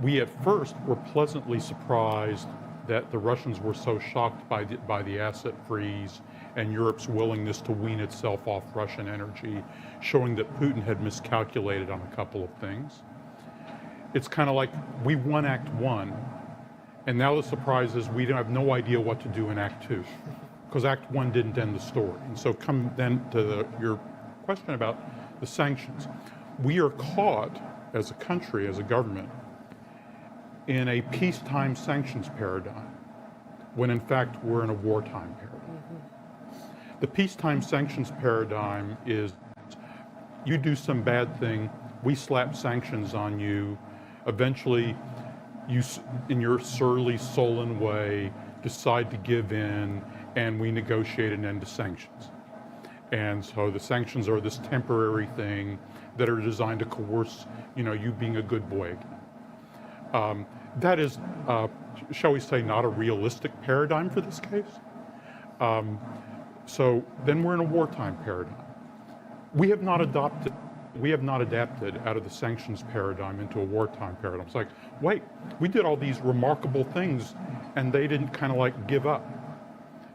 We at first were pleasantly surprised that the Russians were so shocked by the asset freeze and Europe's willingness to wean itself off Russian energy, showing that Putin had miscalculated on a couple of things. It's kind of like we won Act 1, and now the surprise is we have no idea what to do in Act 2, because Act 1 didn't end the story. And so come then to your question about the sanctions. We are caught as a country, as a government, in a peacetime sanctions paradigm, when in fact we're in a wartime paradigm. The peacetime sanctions paradigm is you do some bad thing, we slap sanctions on you, eventually you, in your surly, sullen way, decide to give in, and we negotiate an end to sanctions. And so the sanctions are this temporary thing that are designed to coerce, you being a good boy again. That is, shall we say, not a realistic paradigm for this case. So then we're in a wartime paradigm. We have not adapted out of the sanctions paradigm into a wartime paradigm. It's like, wait, we did all these remarkable things and they didn't kind of like give up.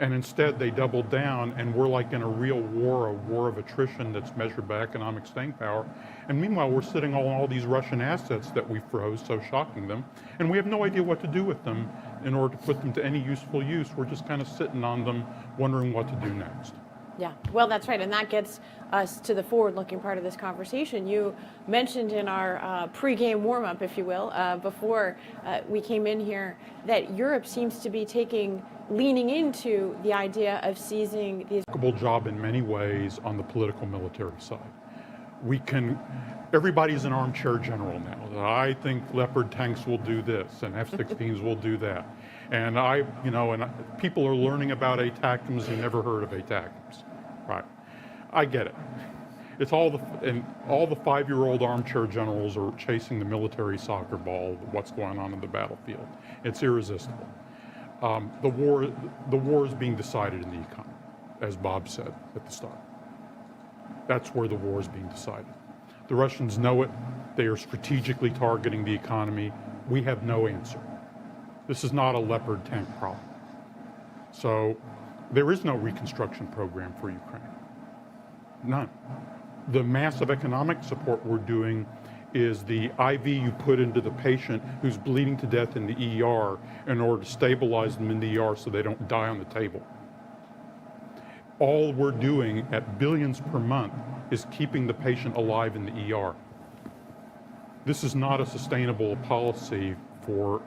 And instead they doubled down, and we're like in a real war, a war of attrition that's measured by economic staying power. And meanwhile, we're sitting on all these Russian assets that we froze, so shocking them, and we have no idea what to do with them in order to put them to any useful use. We're just kind of sitting on them, wondering what to do next. Yeah, well, that's right, and that gets us to the forward-looking part of this conversation. You mentioned in our pre-game warm-up, if you will, before we came in here, that Europe seems to be leaning into the idea of seizing these. Remarkable job in many ways on the political military side. Everybody's an armchair general now. I think Leopard tanks will do this, and F-16s will do that. And people are learning about ATACMS who never heard of ATACMS. Right, I get it. It's all the 5-year-old armchair generals are chasing the military soccer ball, what's going on in the battlefield. It's irresistible. The war is being decided in the economy, as Bob said at the start. That's where the war is being decided. The Russians know it. They are strategically targeting the economy. We have no answer. This is not a Leopard tank problem. So there is no reconstruction program for Ukraine. None. The massive economic support we're doing is the IV you put into the patient who's bleeding to death in the ER in order to stabilize them in the ER so they don't die on the table. All we're doing at billions per month is keeping the patient alive in the ER. This is not a sustainable policy for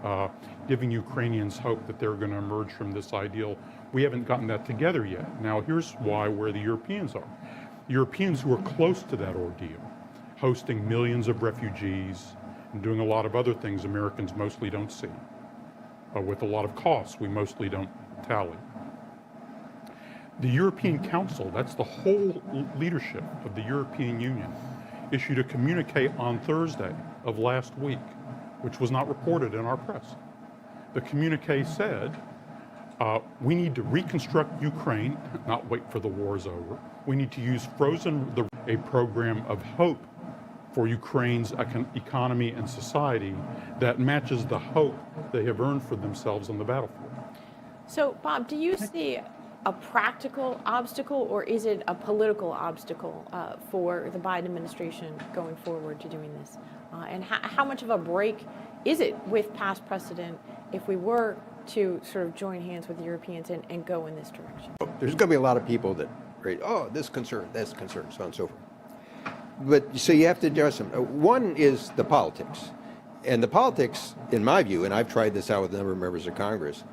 giving Ukrainians hope that they're going to emerge from this ideal. We haven't gotten that together yet. Now here's where the Europeans are. Europeans who are close to that ordeal, hosting millions of refugees and doing a lot of other things Americans mostly don't see, with a lot of costs we mostly don't tally. The European Council, that's the whole leadership of the European Union, issued a communique on Thursday of last week, which was not reported in our press. The communique said, we need to reconstruct Ukraine, not wait for the war's over. We need to use a program of hope for Ukraine's economy and society that matches the hope they have earned for themselves on the battlefield. So, Bob, do you see a practical obstacle, or is it a political obstacle for the Biden administration going forward to doing this? And how much of a break is it with past precedent if we were to sort of join hands with the Europeans and go in this direction? There's going to be a lot of people that rate, this concern, so on and so forth. But so you have to address them. One is the politics. And the politics, in my view, and I've tried this out with a number of members of Congress,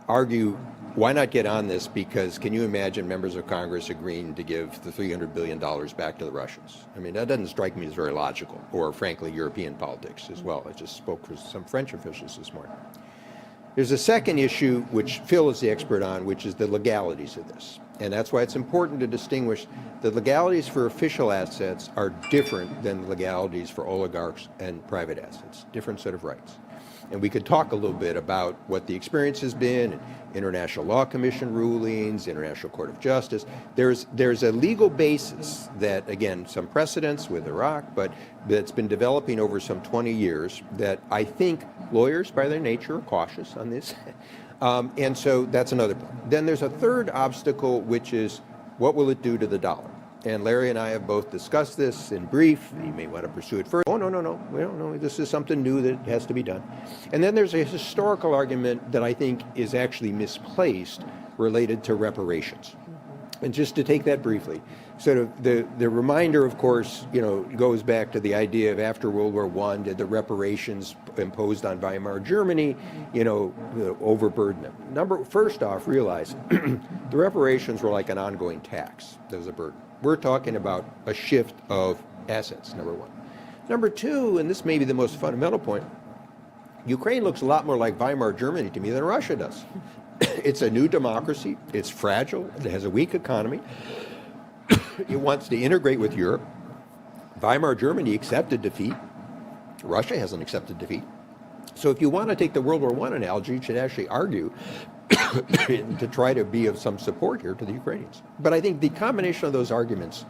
argue, why not get on this? Because can you imagine members of Congress agreeing to give the $300 billion back to the Russians? I mean, that doesn't strike me as very logical, or frankly, European politics as well. I just spoke with some French officials this morning. There's a second issue, which Phil is the expert on, which is the legalities of this. And that's why it's important to distinguish the legalities for official assets are different than the legalities for oligarchs and private assets, different set of rights. And we could talk a little bit about what the experience has been, International Law Commission rulings, International Court of Justice. There's a legal basis that, again, some precedents with Iraq, but that's been developing over some 20 years that I think lawyers, by their nature, are cautious on this. And so that's another point. Then there's a third obstacle, which is what will it do to the dollar? And Larry and I have both discussed this in brief. You may want to pursue it further. Oh, no, we don't know. This is something new that has to be done. And then there's a historical argument that I think is actually misplaced related to reparations. And just to take that briefly, sort of the reminder, of course, goes back to the idea of after World War I, did the reparations imposed on Weimar Germany, overburden them. First off, realize the reparations were like an ongoing tax. There was a burden. We're talking about a shift of assets, number one. Number two, and this may be the most fundamental point, Ukraine looks a lot more like Weimar Germany to me than Russia does. It's a new democracy. It's fragile. It has a weak economy. It wants to integrate with Europe. Weimar Germany accepted defeat. Russia hasn't accepted defeat. So if you want to take the World War I analogy, you should actually argue to try to be of some support here to the Ukrainians. But I think the combination of those arguments,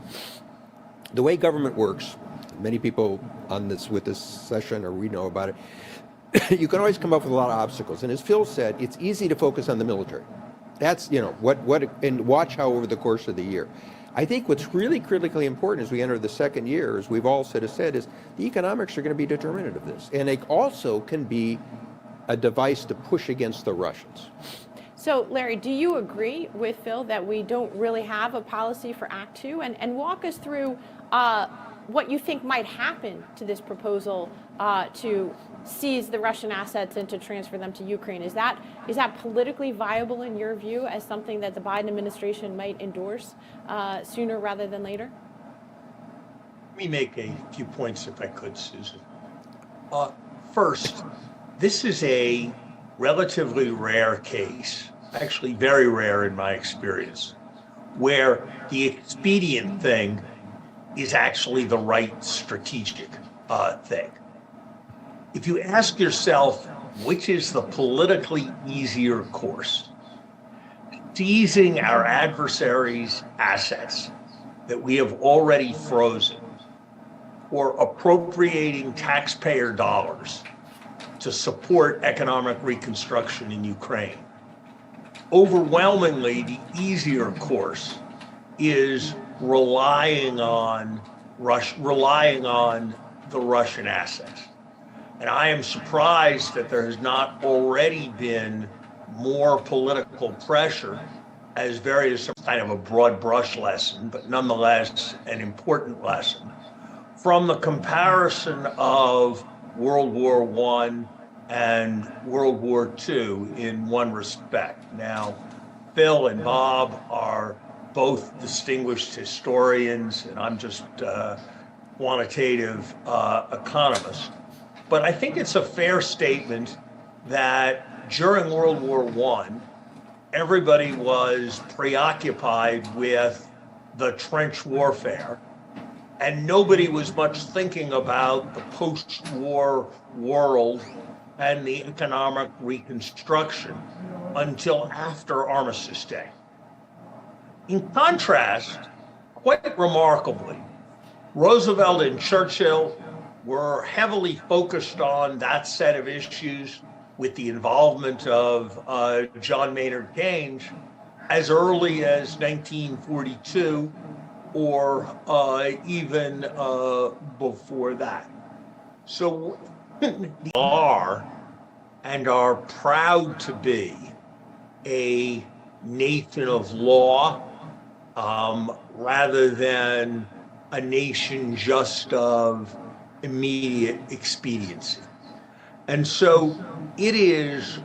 the way government works, many people on this with this session, or we know about it, you can always come up with a lot of obstacles. And as Phil said, it's easy to focus on the military. That's, and watch how over the course of the year. I think what's really critically important as we enter the second year, as we've all said, is the economics are going to be determinant of this. And they also can be a device to push against the Russians. So, Larry, do you agree with Phil that we don't really have a policy for Act Two? And walk us through what you think might happen to this proposal to seize the Russian assets and to transfer them to Ukraine. Is that politically viable in your view as something that the Biden administration might endorse sooner rather than later? Let me make a few points if I could, Susan. First, this is a relatively rare case, actually very rare in my experience, where the expedient thing is actually the right strategic thing. If you ask yourself, which is the politically easier course, seizing our adversaries' assets that we have already frozen, or appropriating taxpayer dollars to support economic reconstruction in Ukraine, overwhelmingly the easier course is relying on the Russian assets. And I am surprised that there has not already been more political pressure, as various kind of a broad brush lesson, but nonetheless an important lesson, from the comparison of World War I and World War II in one respect. Now, Phil and Bob are both distinguished historians, and I'm just a quantitative economist. But I think it's a fair statement that during World War I, everybody was preoccupied with the trench warfare, and nobody was much thinking about the post-war world and the economic reconstruction until after Armistice Day. In contrast, quite remarkably, Roosevelt and Churchill were heavily focused on that set of issues with the involvement of John Maynard Keynes as early as 1942 or even before that. So we are and are proud to be a nation of law rather than a nation just of immediate expediency. And so it is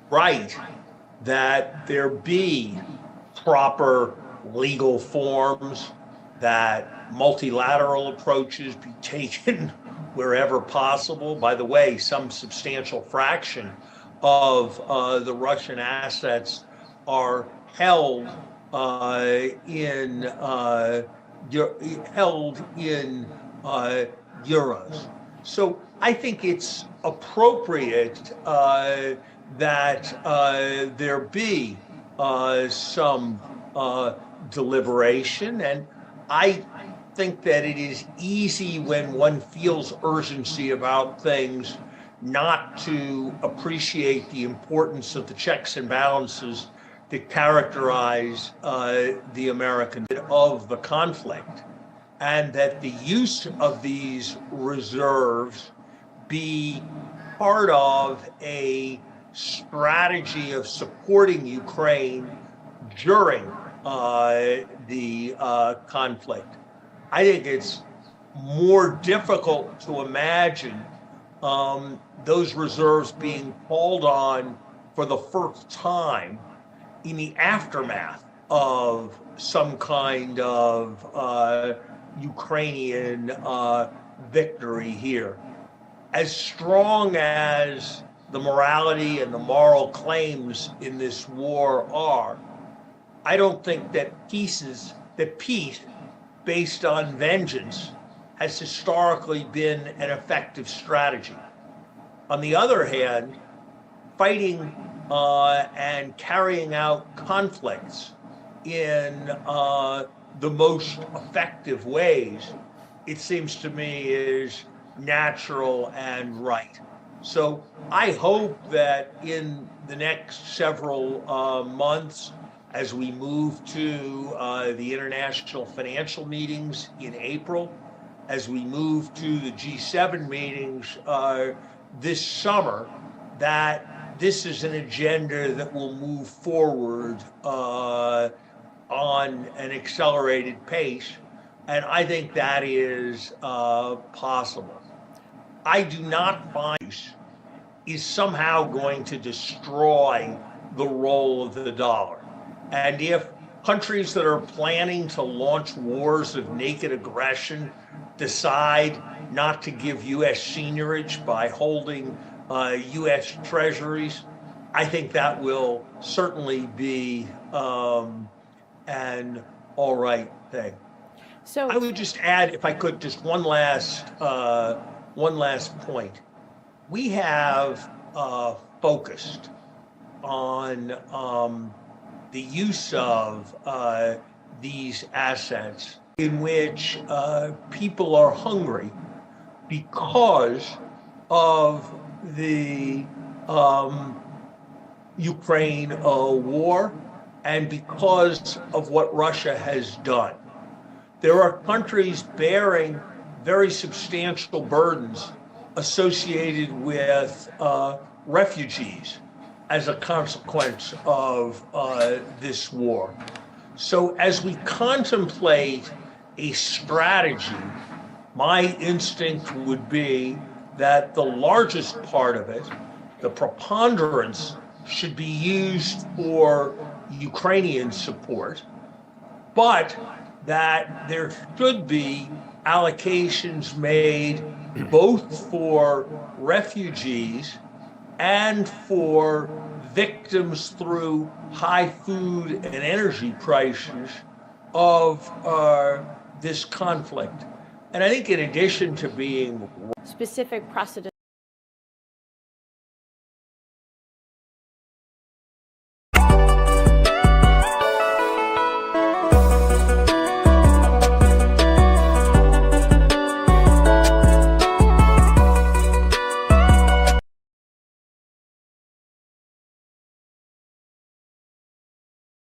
right that there be proper legal forms, that multilateral approaches be taken wherever possible. By the way, some substantial fraction of the Russian assets are held in euros. So I think it's appropriate that there be some deliberation, and I think that it is easy when one feels urgency about things not to appreciate the importance of the checks and balances that characterize the American of the conflict, and that the use of these reserves be part of a strategy of supporting Ukraine during the conflict. I think it's more difficult to imagine those reserves being called on for the first time in the aftermath of some kind of Ukrainian victory here. As strong as the morality and the moral claims in this war are, I don't think that peace based on vengeance has historically been an effective strategy. On the other hand, fighting and carrying out conflicts in the most effective ways, it seems to me, is natural and right. So I hope that in the next several months, as we move to the international financial meetings in April, as we move to the G7 meetings this summer, that this is an agenda that will move forward on an accelerated pace, and I think that is possible. I do not find is somehow going to destroy the role of the dollar. And if countries that are planning to launch wars of naked aggression decide not to give U.S. seigniorage by holding U.S. treasuries, I think that will certainly be an all right thing. So I would just add, if I could, just one last point. We have focused on the use of these assets in which people are hungry because of the Ukraine war and because of what Russia has done. There are countries bearing very substantial burdens associated with refugees as a consequence of this war. So as we contemplate a strategy, my instinct would be that the largest part of it, the preponderance, should be used for Ukrainian support, but that there should be allocations made both for refugees and for victims through high food and energy prices of this conflict. And I think in addition to being specific precedent